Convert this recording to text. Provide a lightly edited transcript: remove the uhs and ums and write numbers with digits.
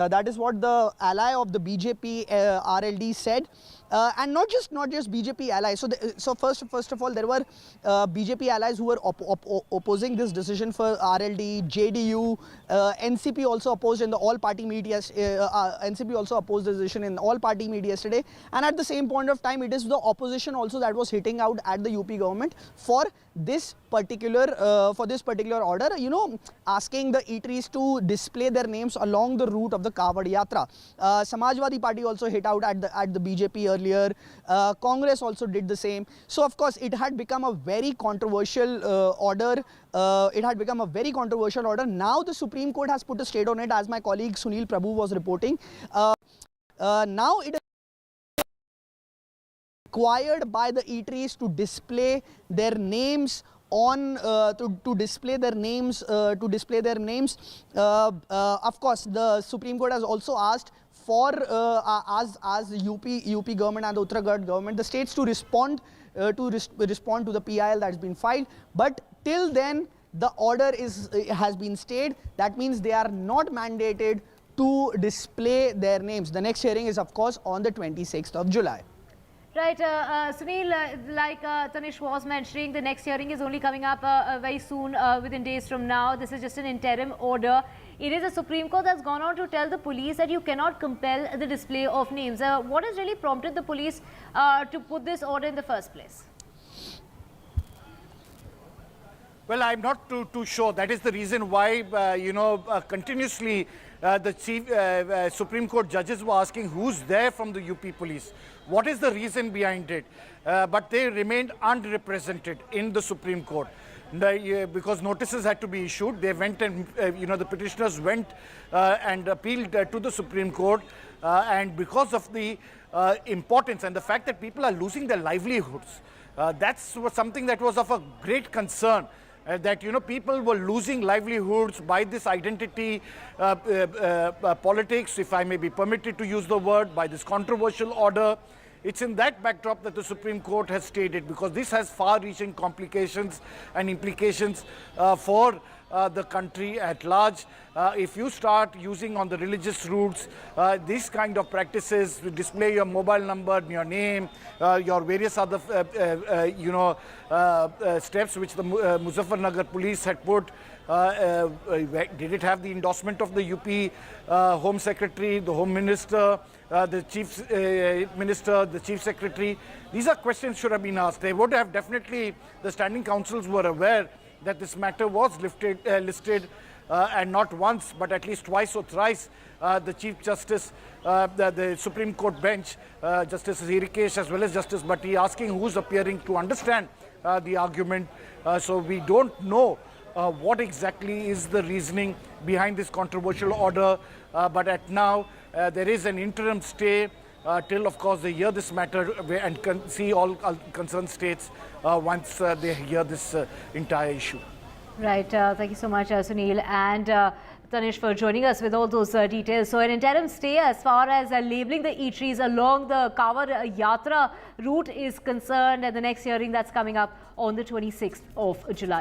That is what the ally of the BJP RLD said, and not just BJP allies. So first of all, there were BJP allies who were opposing this decision for RLD, JDU, NCP also opposed in the all-party meet. NCP also opposed the decision in all-party meet yesterday, and at the same point of time, it is the opposition also that was hitting out at the UP government for this particular order. You know, asking the eateries to display their names along the route of the Kanwar Yatra. Samajwadi Party also hit out at the BJP earlier. Congress also did the same. So of course it had become a very controversial order. Now the Supreme Court has put a stay on it, as my colleague Sunil Prabhu was reporting. Now it is required by the eateries to display their names on to display their names. Of course, the Supreme Court has also asked for as UP government and the Uttarakhand government, the states to respond to the PIL that has been filed. But till then, the order has been stayed. That means they are not mandated to display their names. The next hearing is, of course, on the 26th of July. Right, Sunil, like Tanish was mentioning, the next hearing is only coming up very soon, within days from now. This is just an interim order. It is the Supreme Court that's gone on to tell the police that you cannot compel the display of names. What has really prompted the police to put this order in the first place? Well, I'm not too sure. That is the reason why, continuously the Supreme Court judges were asking who's there from the UP police. What is the reason behind it? But they remained unrepresented in the Supreme Court. Because notices had to be issued, they went and, the petitioners went and appealed to the Supreme Court. And because of the importance and the fact that people are losing their livelihoods, that's something that was of a great concern. That people were losing livelihoods by this identity politics, if I may be permitted to use the word, by this controversial order. It's in that backdrop that the Supreme Court has stated, because this has far-reaching complications and implications for the country at large. If you start using on the religious routes these kind of practices, to display your mobile number, your name, your various other steps which the Muzaffarnagar police had put. Did it have the endorsement of the UP Home Secretary, the Home Minister, the Chief Minister, the Chief Secretary? These are questions should have been asked. They would have definitely, the standing councils were aware that this matter was listed, and not once, but at least twice or thrice, the Chief Justice, the Supreme Court bench, Justice Hirikesh as well as Justice Bhatti, asking who's appearing to understand the argument. So we don't know what exactly is the reasoning behind this controversial order, but at now there is an interim stay till, of course, they hear this matter and see all concerned states once they hear this entire issue. Right. Thank you so much, Sunil and Tanish, for joining us with all those details. So an interim stay as far as labelling the eateries along the Kanwar Yatra route is concerned, and the next hearing that's coming up on the 26th of July.